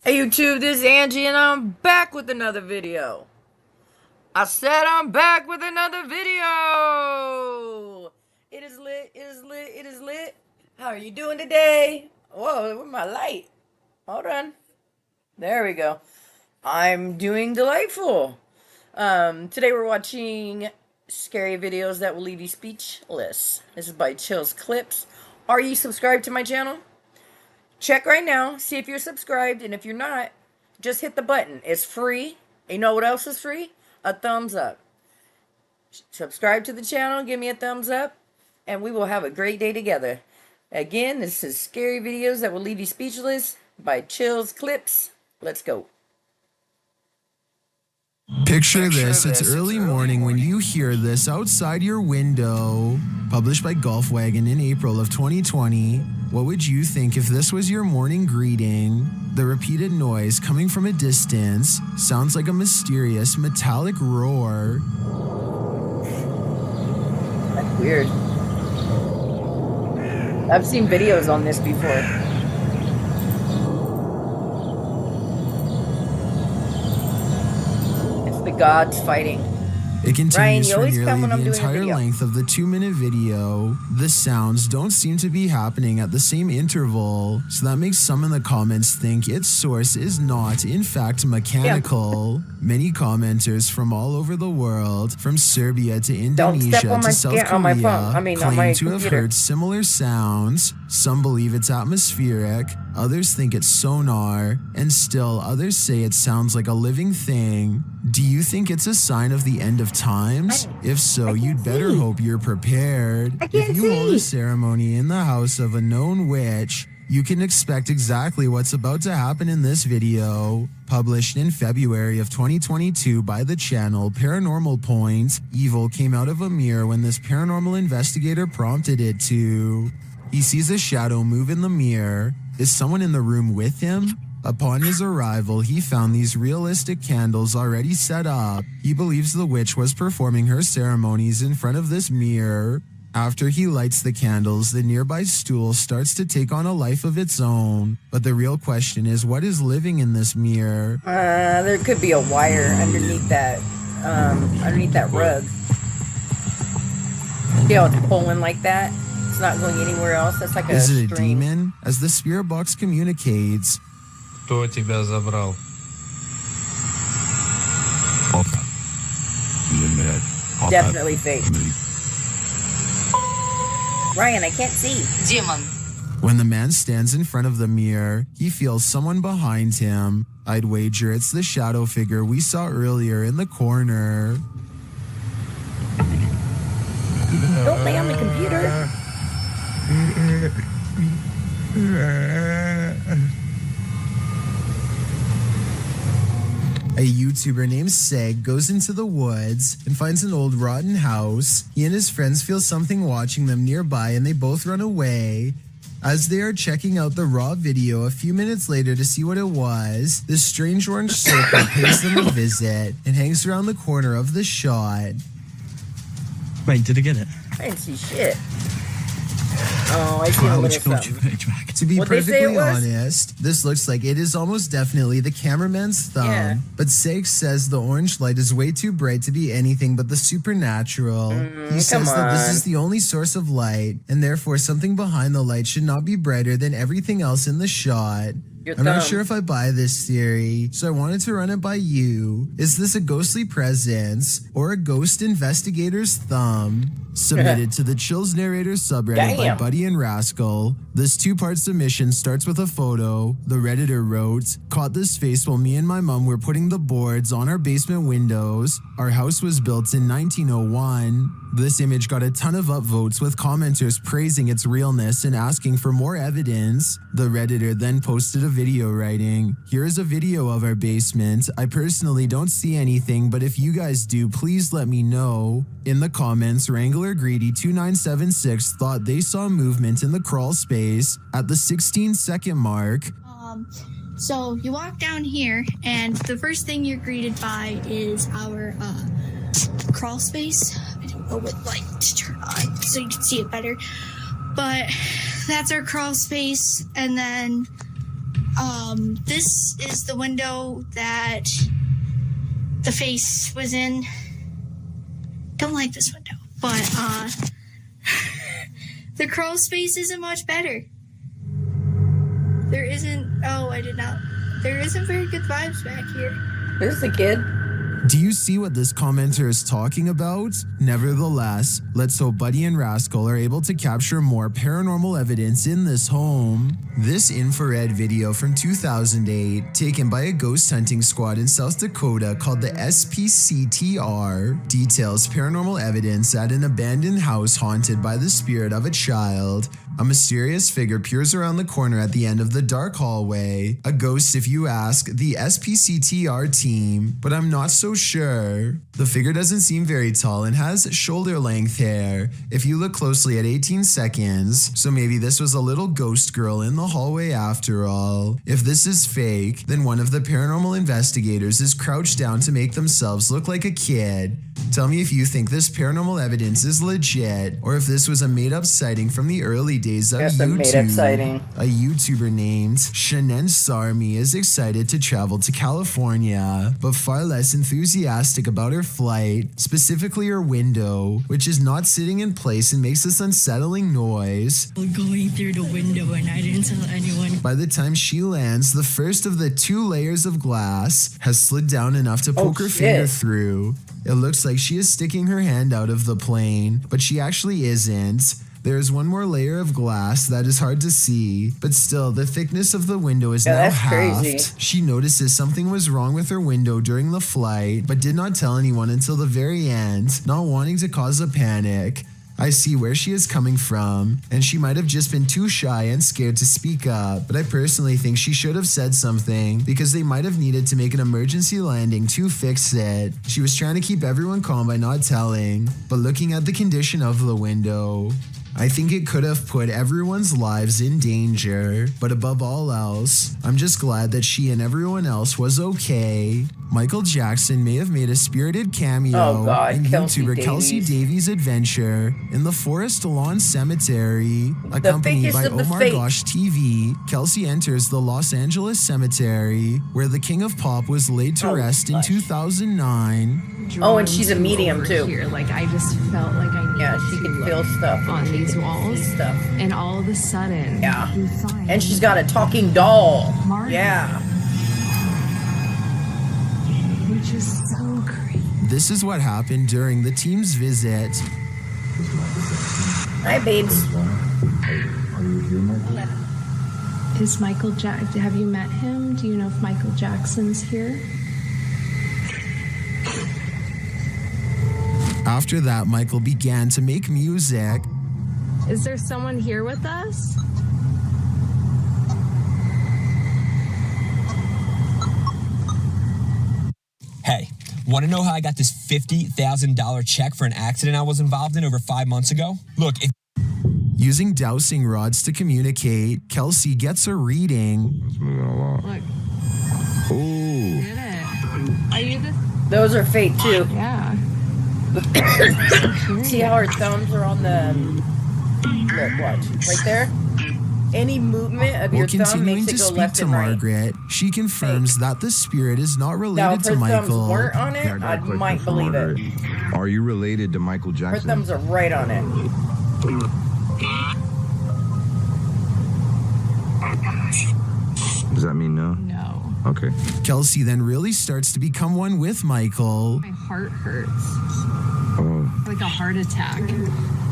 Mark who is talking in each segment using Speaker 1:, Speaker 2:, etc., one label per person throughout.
Speaker 1: Hey YouTube, this is Angie and I'm back with another video. I said I'm back with another video. It is lit, it is lit, it is lit. How are you doing today? Whoa, where's my light? Hold on. There we go. I'm doing delightful. Today we're watching scary videos that will leave you speechless. This is by Chill's Clips. Are you subscribed to my channel? Check right now, see if you're subscribed, and if you're not, just hit the button. It's free. You know what else is free? A thumbs up. Subscribe to the channel, give me a thumbs up, and we will have a great day together. Again, this is Scary Videos That Will Leave You Speechless by Chill's Clips. Let's go.
Speaker 2: Picture this, it's early morning when you hear this outside your window. Published by Golfwagon in April of 2020. What would you think if this was your morning greeting? The repeated noise coming from a distance sounds like a mysterious metallic roar.
Speaker 1: That's weird. I've seen videos on this before. The gods fighting.
Speaker 2: It continues for nearly the entire
Speaker 1: video.
Speaker 2: length of the 2-minute video. The sounds don't seem to be happening at the same interval, so that makes some in the comments think its source is not, in fact, mechanical. Many commenters from all over the world, from Serbia to Indonesia to South Korea, claim to have heard similar sounds. Some believe it's atmospheric, others think it's sonar, and still others say it sounds like a living thing. Do you think it's a sign of the end of times? If so, you'd better hope you're prepared. If you hold a ceremony in the house of a known witch, you can expect exactly what's about to happen in this video. Published in February of 2022 by the channel Paranormal Point, evil came out of a mirror when this paranormal investigator prompted it to. He sees a shadow move in the mirror. Is someone in the room with him? Upon his arrival, he found these realistic candles already set up. He believes the witch was performing her ceremonies in front of this mirror. After he lights the candles, the nearby stool starts to take on a life of its own. But the real question is, what is living in this mirror?
Speaker 1: There could be a wire underneath that rug. See how it's pulling like that? It's not going anywhere else. That's like
Speaker 2: Is it a demon? As the spirit box communicates,
Speaker 3: Кто тебя забрал?
Speaker 1: Definitely fake. Ryan, I can't see.
Speaker 4: Demon.
Speaker 2: When the man stands in front of the mirror, he feels someone behind him. I'd wager it's the shadow figure we saw earlier in the corner.
Speaker 1: Don't lay on the computer.
Speaker 2: A YouTuber named Seg goes into the woods and finds an old rotten house. He and his friends feel something watching them nearby and they both run away. As they are checking out the raw video a few minutes later to see what it was, this strange orange circle pays them a visit and hangs around the corner of the shot.
Speaker 5: Wait, did I get it?
Speaker 1: I didn't see shit. Oh, I see a little something.
Speaker 2: To be perfectly honest, this looks like it is almost definitely the cameraman's thumb.
Speaker 1: Yeah.
Speaker 2: But Sage says the orange light is way too bright to be anything but the supernatural. He says that this is the only source of light, and therefore something behind the light should not be brighter than everything else in the shot. I'm not sure if I buy this theory, so I wanted to run it by you. Is this a ghostly presence or a ghost investigator's thumb? Submitted to the Chills Narrator subreddit by Buddy and Rascal. This 2-part submission starts with a photo. The Redditor wrote, "Caught this face while me and my mom were putting the boards on our basement windows. Our house was built in 1901. This image got a ton of upvotes with commenters praising its realness and asking for more evidence. The Redditor then posted a video writing, "Here is a video of our basement. I personally don't see anything, but if you guys do, please let me know." In the comments, Wrangler Greedy 2976 thought they saw movement in the crawl space at the 16-second mark.
Speaker 6: So you walk down here, and the first thing you're greeted by is our crawl space. I don't know what light to turn on so you can see it better, but that's our crawl space. And then This is the window that the face was in. Don't like this window, but the crawl space isn't much better. There isn't. Oh, I did not. There isn't very good vibes back here.
Speaker 1: There's the kid.
Speaker 2: Do you see what this commenter is talking about? Nevertheless, let's hope Buddy and Rascal are able to capture more paranormal evidence in this home. This infrared video from 2008, taken by a ghost hunting squad in South Dakota called the SPCTR, details paranormal evidence at an abandoned house haunted by the spirit of a child. A mysterious figure peers around the corner at the end of the dark hallway. A ghost, if you ask the SPCTR team, but I'm not so sure. The figure doesn't seem very tall and has shoulder-length hair if you look closely at 18 seconds, so maybe this was a little ghost girl in the hallway after all. If this is fake, then one of the paranormal investigators is crouched down to make themselves look like a kid. Tell me if you think this paranormal evidence is legit, or if this was a made-up sighting from the early days of
Speaker 1: That's a made-up sighting.
Speaker 2: A YouTuber named Shannon Sarmi is excited to travel to California, but far less enthusiastic about her flight, specifically her window, which is not sitting in place and makes this unsettling noise.
Speaker 6: Going through the window and I didn't tell anyone.
Speaker 2: By the time she lands, the first of the 2 layers of glass has slid down enough to poke her finger through. It looks like she is sticking her hand out of the plane, but she actually isn't. There is one more layer of glass that is hard to see, but still, the thickness of the window is now
Speaker 1: that's
Speaker 2: halved.
Speaker 1: crazy.
Speaker 2: She notices something was wrong with her window during the flight, but did not tell anyone until the very end, not wanting to cause a panic. I see where she is coming from, and she might have just been too shy and scared to speak up, but I personally think she should have said something because they might have needed to make an emergency landing to fix it. She was trying to keep everyone calm by not telling, but looking at the condition of the window, I think it could have put everyone's lives in danger, but above all else, I'm just glad that she and everyone else was okay. Michael Jackson may have made a spirited cameo in YouTuber Kelsey Davies' adventure in the Forest Lawn Cemetery, accompanied by Omar Gosh TV. Kelsey enters the Los Angeles Cemetery, where the King of Pop was laid to rest in 2009.
Speaker 1: Oh, and she's a medium too.
Speaker 4: Here. Like I just felt like I needed
Speaker 1: she
Speaker 4: to
Speaker 1: can feel stuff
Speaker 4: on these walls.
Speaker 1: Stuff.
Speaker 4: And all of a sudden,
Speaker 1: and she's got a talking doll.
Speaker 4: Martin.
Speaker 1: Yeah.
Speaker 4: Which is so creepy.
Speaker 2: This is what happened during the team's visit.
Speaker 1: Hi, babes.
Speaker 4: Is Michael have you met him? Do you know if Michael Jackson's here?
Speaker 2: After that, Michael began to make music.
Speaker 4: Is there someone here with us?
Speaker 7: Hey, want to know how I got this $50,000 check for an accident I was involved in over 5 months ago? Look,
Speaker 2: Using dowsing rods to communicate, Kelsey gets a reading.
Speaker 8: It's moving along.
Speaker 4: Look.
Speaker 8: Ooh.
Speaker 4: Did it. Are you the...
Speaker 1: Those are fake too.
Speaker 4: Yeah.
Speaker 1: See how her thumbs are on the... Look, watch. Right there? Any movement of your thumb
Speaker 2: continuing
Speaker 1: makes
Speaker 2: to
Speaker 1: it go
Speaker 2: speak
Speaker 1: left
Speaker 2: to
Speaker 1: and right.
Speaker 2: Margaret, she confirms that the spirit is not
Speaker 1: Now,
Speaker 2: related
Speaker 1: if her
Speaker 2: to
Speaker 1: thumbs
Speaker 2: Michael.
Speaker 1: weren't on it,
Speaker 8: Yeah, I got
Speaker 1: I
Speaker 8: a question
Speaker 1: might
Speaker 8: for
Speaker 1: believe
Speaker 8: Margaret.
Speaker 1: it.
Speaker 8: Are you related to Michael
Speaker 1: Her
Speaker 8: Jackson?
Speaker 1: thumbs are right on it.
Speaker 8: Does that mean no?
Speaker 4: No.
Speaker 8: Okay.
Speaker 2: Kelsey then really starts to become one with Michael.
Speaker 4: My heart hurts.
Speaker 8: Oh.
Speaker 4: Like a heart attack.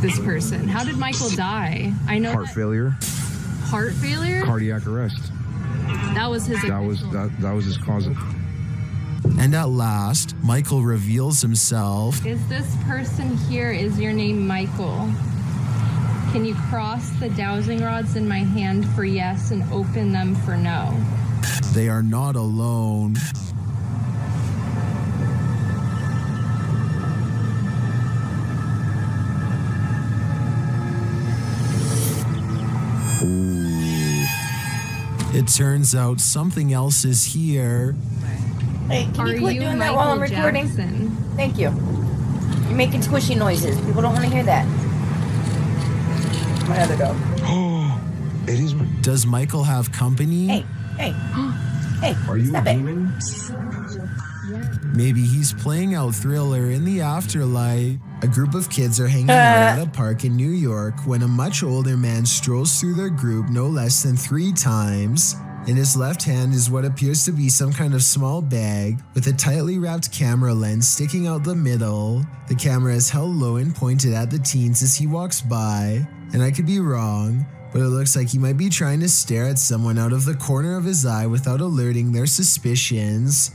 Speaker 4: This person. How did Michael die? I know
Speaker 8: Heart
Speaker 4: that-
Speaker 8: failure,
Speaker 4: Heart failure?
Speaker 8: cardiac arrest.
Speaker 4: That was his
Speaker 8: That was his cause.
Speaker 2: And at last, Michael reveals himself.
Speaker 4: Is this person here, is your name Michael? Can you cross the dowsing rods in my hand for yes and open them for no?
Speaker 2: They are not alone. It turns out something else is here.
Speaker 1: Hey, can
Speaker 4: Are
Speaker 1: you quit
Speaker 4: you
Speaker 1: doing that
Speaker 4: Michael
Speaker 1: while I'm recording?
Speaker 4: Jackson?
Speaker 1: Thank you. You're making squishy noises. People don't want to hear that. My other dog.
Speaker 8: It is.
Speaker 2: Does Michael have company?
Speaker 1: Hey. Hey. Hey,
Speaker 8: Are you a
Speaker 1: stop it.
Speaker 8: demon?
Speaker 2: Maybe he's playing out Thriller in the afterlife. A group of kids are hanging out at a park in New York when a much older man strolls through their group no less than 3 times. In his left hand is what appears to be some kind of small bag with a tightly wrapped camera lens sticking out the middle. The camera is held low and pointed at the teens as he walks by, and I could be wrong, but it looks like he might be trying to stare at someone out of the corner of his eye without alerting their suspicions.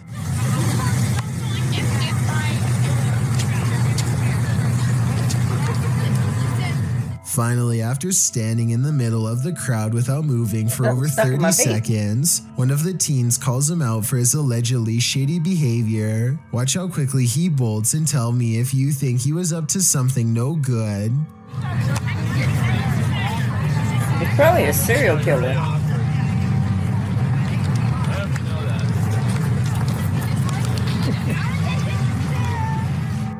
Speaker 2: Finally, after standing in the middle of the crowd without moving for over 30 seconds, one of the teens calls him out for his allegedly shady behavior. Watch how quickly he bolts and tell me if you think he was up to something no good.
Speaker 1: He's probably a serial killer.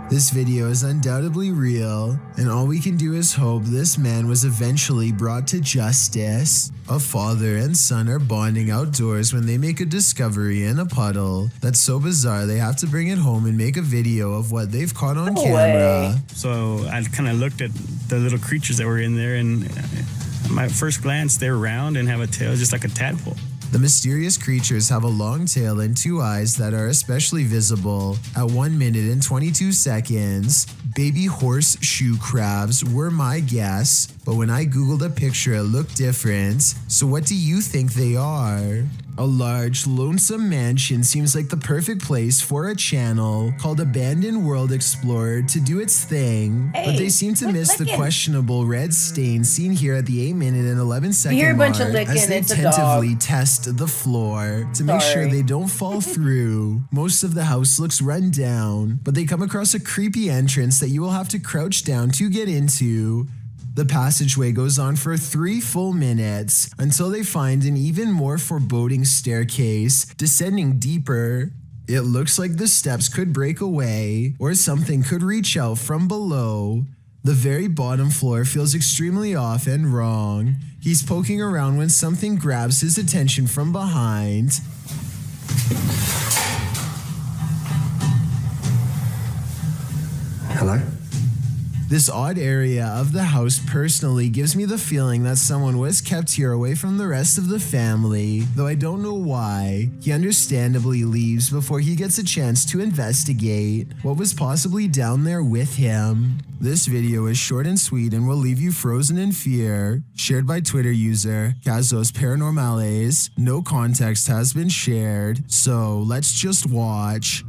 Speaker 2: This video is undoubtedly real, and all we can do is hope this man was eventually brought to justice. A father and son are bonding outdoors when they make a discovery in a puddle that's so bizarre they have to bring it home and make a video of what they've caught on camera.
Speaker 5: So I kind of looked at the little creatures that were in there, and at my first glance, they're round and have a tail just like a tadpole.
Speaker 2: The mysterious creatures have a long tail and 2 eyes that are especially visible at 1 minute and 22 seconds. Baby horseshoe crabs were my guess, but when I googled a picture it looked different. So what do you think they are? A large, lonesome mansion seems like the perfect place for a channel called Abandoned World Explorer to do its thing, but they seem to miss the questionable red stain seen here at the 8 minute and 11 second mark as they tentatively test the floor to make sure they don't fall through. Most of the house looks run down, but they come across a creepy entrance that you will have to crouch down to get into. The passageway goes on for 3 full minutes until they find an even more foreboding staircase descending deeper. It looks like the steps could break away or something could reach out from below. The very bottom floor feels extremely off and wrong. He's poking around when something grabs his attention from behind.
Speaker 8: Hello?
Speaker 2: This odd area of the house personally gives me the feeling that someone was kept here away from the rest of the family, though I don't know why. He understandably leaves before he gets a chance to investigate what was possibly down there with him. This video is short and sweet and will leave you frozen in fear. Shared by Twitter user Kazos Paranormales. No context has been shared, so let's just watch.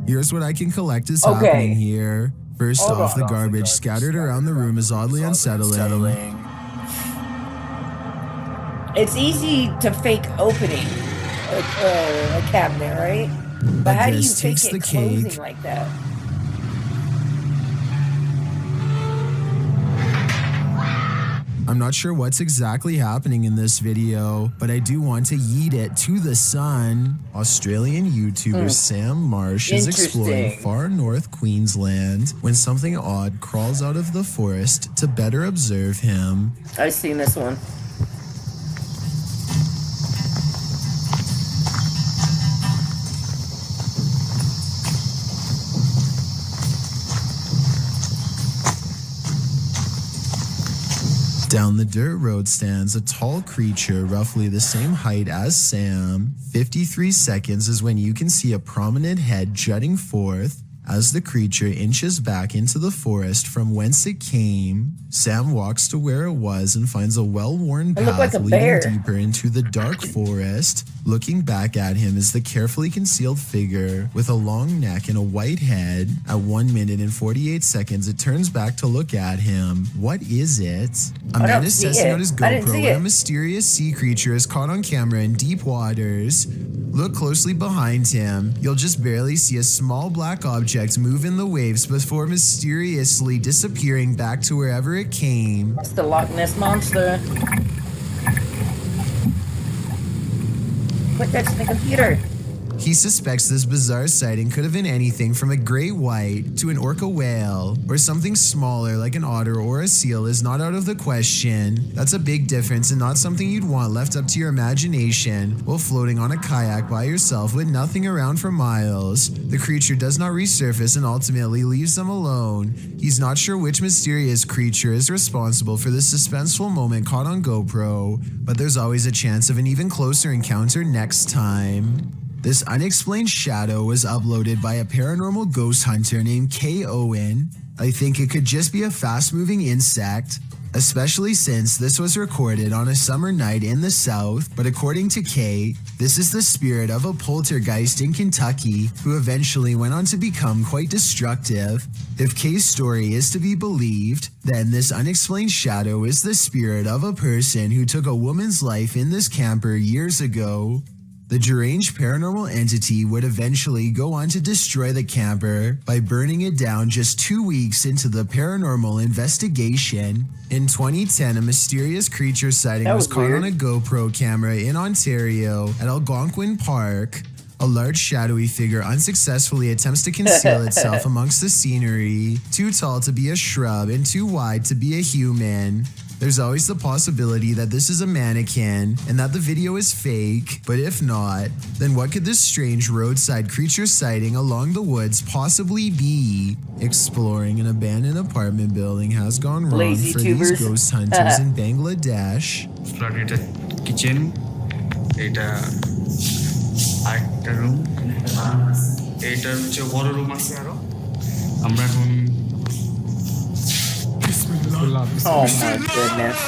Speaker 2: Here's what I can collect is happening here. First off, the garbage scattered around the room is oddly unsettling.
Speaker 1: It's easy to fake opening a cabinet, right? But how do you fake it closing like that?
Speaker 2: I'm not sure what's exactly happening in this video, but I do want to yeet it to the sun. Australian YouTuber Sam Marsh is exploring far north Queensland when something odd crawls out of the forest to better observe him.
Speaker 1: I've seen this one.
Speaker 2: Down the dirt road stands a tall creature roughly the same height as Sam. 53 seconds is when you can see a prominent head jutting forth. As the creature inches back into the forest from whence it came, Sam walks to where it was and finds a well-worn path leading deeper into the dark forest. Looking back at him is the carefully concealed figure with a long neck and a white head. At 1 minute and 48 seconds, it turns back to look at him. What is it? A man is testing out his GoPro when a mysterious sea creature is caught on camera in deep waters. Look closely behind him. You'll just barely see a small black object move in the waves before mysteriously disappearing back to wherever it came.
Speaker 1: It's the Loch Ness Monster. Put that in the computer.
Speaker 2: He suspects this bizarre sighting could have been anything from a great white to an orca whale, or something smaller like an otter or a seal is not out of the question. That's a big difference and not something you'd want left up to your imagination while floating on a kayak by yourself with nothing around for miles. The creature does not resurface and ultimately leaves them alone. He's not sure which mysterious creature is responsible for this suspenseful moment caught on GoPro, but there's always a chance of an even closer encounter next time. This unexplained shadow was uploaded by a paranormal ghost hunter named K. Owen. I think it could just be a fast-moving insect, especially since this was recorded on a summer night in the South, but according to Kay, this is the spirit of a poltergeist in Kentucky who eventually went on to become quite destructive. If Kay's story is to be believed, then this unexplained shadow is the spirit of a person who took a woman's life in this camper years ago. The deranged paranormal entity would eventually go on to destroy the camper by burning it down just 2 weeks into the paranormal investigation. In 2010, a mysterious creature sighting was caught on a GoPro camera in Ontario at Algonquin Park. A large shadowy figure unsuccessfully attempts to conceal itself amongst the scenery, too tall to be a shrub and too wide to be a human. There's always the possibility that this is a mannequin and that the video is fake, but if not, then what could this strange roadside creature sighting along the woods possibly be? Exploring an abandoned apartment building has gone wrong
Speaker 1: Lazy
Speaker 2: for
Speaker 1: tubers.
Speaker 2: these ghost hunters in Bangladesh.
Speaker 9: Flat এটা kitchen এটা আরেকটা room এইটার হচ্ছে বড় room আছে আরো আমরা এখন
Speaker 1: Oh my goodness.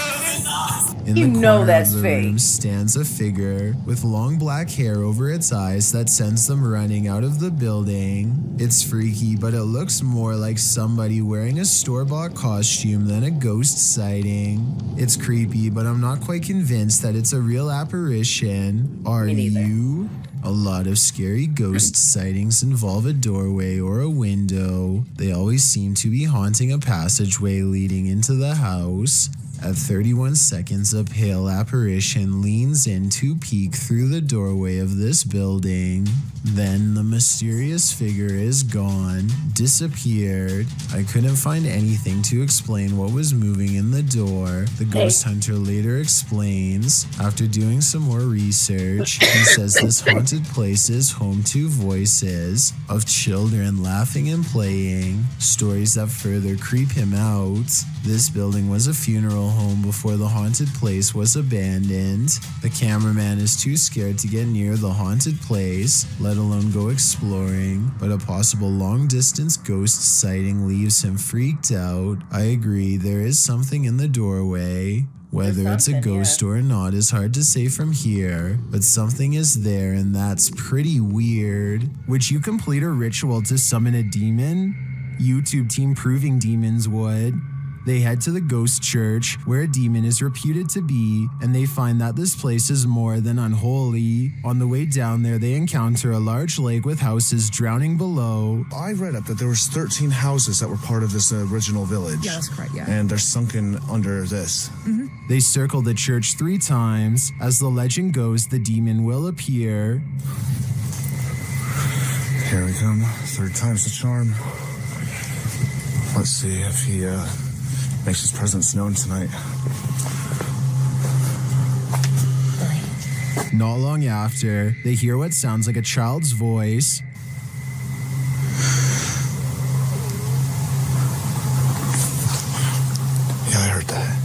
Speaker 2: In
Speaker 1: You
Speaker 2: the
Speaker 1: know
Speaker 2: corner
Speaker 1: that's
Speaker 2: of the
Speaker 1: fake.
Speaker 2: room stands a figure with long black hair over its eyes that sends them running out of the building. It's freaky, but it looks more like somebody wearing a store-bought costume than a ghost sighting. It's creepy, but I'm not quite convinced that it's a real apparition. Are
Speaker 1: Me neither.
Speaker 2: you? A lot of scary ghost sightings involve a doorway or a window. They always seem to be haunting a passageway leading into the house. At 31 seconds, a pale apparition leans in to peek through the doorway of this building. Then the mysterious figure is gone, disappeared. I couldn't find anything to explain what was moving in the door. The ghost hunter later explains, after doing some more research, he says this haunted place is home to voices of children laughing and playing, stories that further creep him out. This building was a funeral home before the haunted place was abandoned. The cameraman is too scared to get near the haunted place, let alone go exploring, but a possible long-distance ghost sighting leaves him freaked out. I agree, there is something in the doorway. Whether it's a ghost or not is hard to say from here, but something is there and that's pretty weird. Would you complete a ritual to summon a demon? YouTube team Proving Demons would. They head to the ghost church, where a demon is reputed to be, and they find that this place is more than unholy. On the way down there, they encounter a large lake with houses drowning below.
Speaker 10: I read up that there was 13 houses that were part of this original village.
Speaker 11: Yeah, that's correct, yeah.
Speaker 10: And they're sunken under this.
Speaker 11: Mm-hmm.
Speaker 2: They circle the church 3 times. As the legend goes, the demon will appear.
Speaker 10: Here we come. 3rd time's the charm. Let's see if he makes his presence known tonight.
Speaker 2: Not long after, they hear what sounds like a child's voice.
Speaker 10: Yeah, I heard that.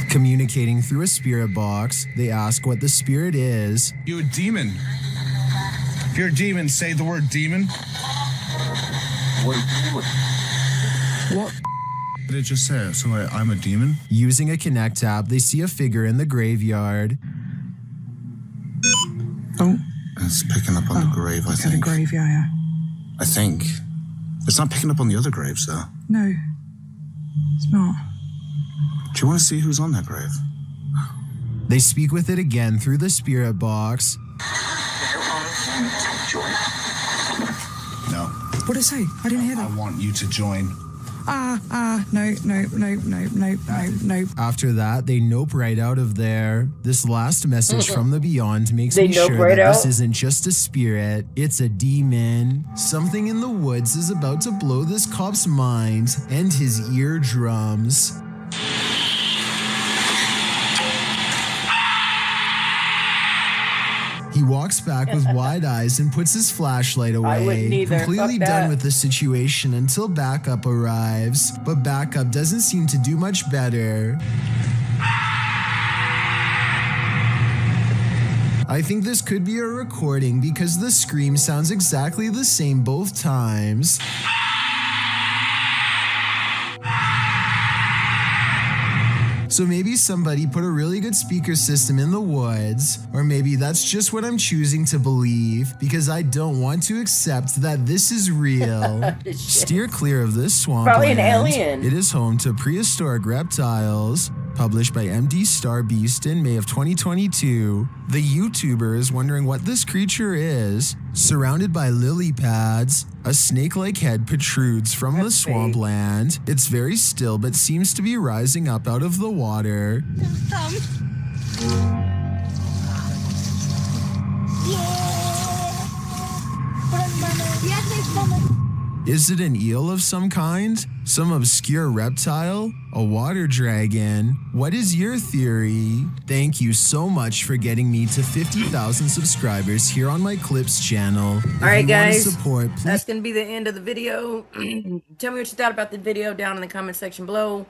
Speaker 2: Communicating through a spirit box, they ask what the spirit is.
Speaker 10: You a demon? If you're a demon, say the word demon. What did it just say? So I'm a demon?
Speaker 2: Using a Connect app, they see a figure in the graveyard.
Speaker 11: Oh.
Speaker 10: It's picking up on the grave, I think.
Speaker 11: The grave, yeah.
Speaker 10: I think. It's not picking up on the other graves, though.
Speaker 11: No, it's not.
Speaker 10: Do you want to see who's on that grave?
Speaker 2: They speak with it again through the spirit box.
Speaker 10: No.
Speaker 11: What did it say? I didn't hear that.
Speaker 10: I want you to join.
Speaker 11: Nope.
Speaker 2: After that, they nope right out of there. This last message from the beyond makes
Speaker 1: They
Speaker 2: me
Speaker 1: nope
Speaker 2: sure
Speaker 1: right
Speaker 2: that this
Speaker 1: out?
Speaker 2: isn't just a spirit, it's a demon. Something in the woods is about to blow this cop's mind and his eardrums. He walks back with wide eyes and puts his flashlight away.
Speaker 1: I wouldn't either.
Speaker 2: Completely
Speaker 1: Fuck
Speaker 2: done
Speaker 1: that.
Speaker 2: with the situation until backup arrives. But backup doesn't seem to do much better. I think this could be a recording because the scream sounds exactly the same both times. So maybe somebody put a really good speaker system in the woods, or maybe that's just what I'm choosing to believe because I don't want to accept that this is real. Steer clear of this swamp.
Speaker 1: Probably an alien.
Speaker 2: It is home to prehistoric reptiles. Published by MD Star Beast in May of 2022, the YouTuber is wondering what this creature is. Surrounded by lily pads, a snake-like head protrudes from the swampland. It's very still but seems to be rising up out of the water. Is it an eel of some kind? Some obscure reptile? A water dragon? What is your theory? Thank you so much for getting me to 50,000 subscribers here on my Clips channel.
Speaker 1: Alright guys,
Speaker 2: support,
Speaker 1: that's going to be the end of the video. Tell me what you thought about the video down in the comment section below.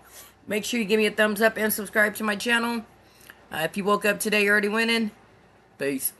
Speaker 1: Make sure you give me a thumbs up and subscribe to my channel. If you woke up today, you're already winning. Peace.